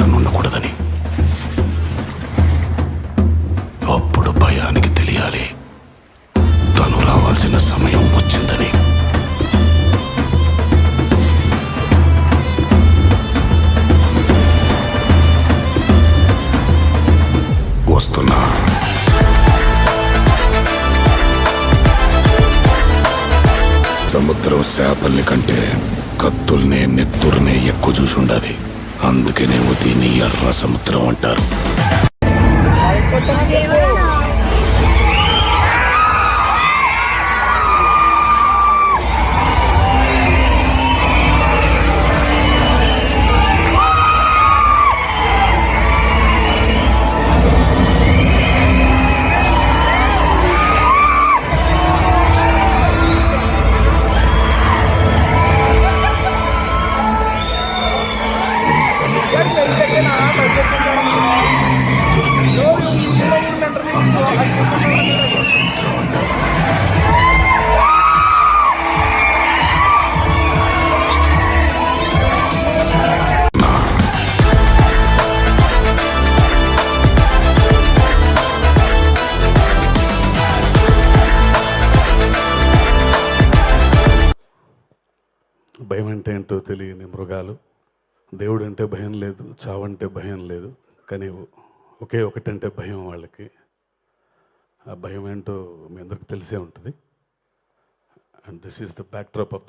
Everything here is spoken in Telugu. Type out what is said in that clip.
తను ఉండకూడదని. అప్పుడు భయానికి తెలియాలి తను రావాల్సిన సమయం వచ్చిందని. వస్తున్నా. సముద్రం చేపల్ని కంటే కత్తుల్నే నెత్తుర్నే ఎక్కువ చూసి ఉండాలి. అందుకేనేమో దీన్ని ఎర్ర సముద్రం అంటారు. భయం అంటే ఏంటో తెలియని మృగాలు. దేవుడు అంటే భయం లేదు, చావంటే భయం లేదు, కానీ ఒకే ఒకటంటే భయం వాళ్ళకి. ఆ భయం ఏంటో మీ అందరికి తెలిసే ఉంటుంది. And this is the backdrop of the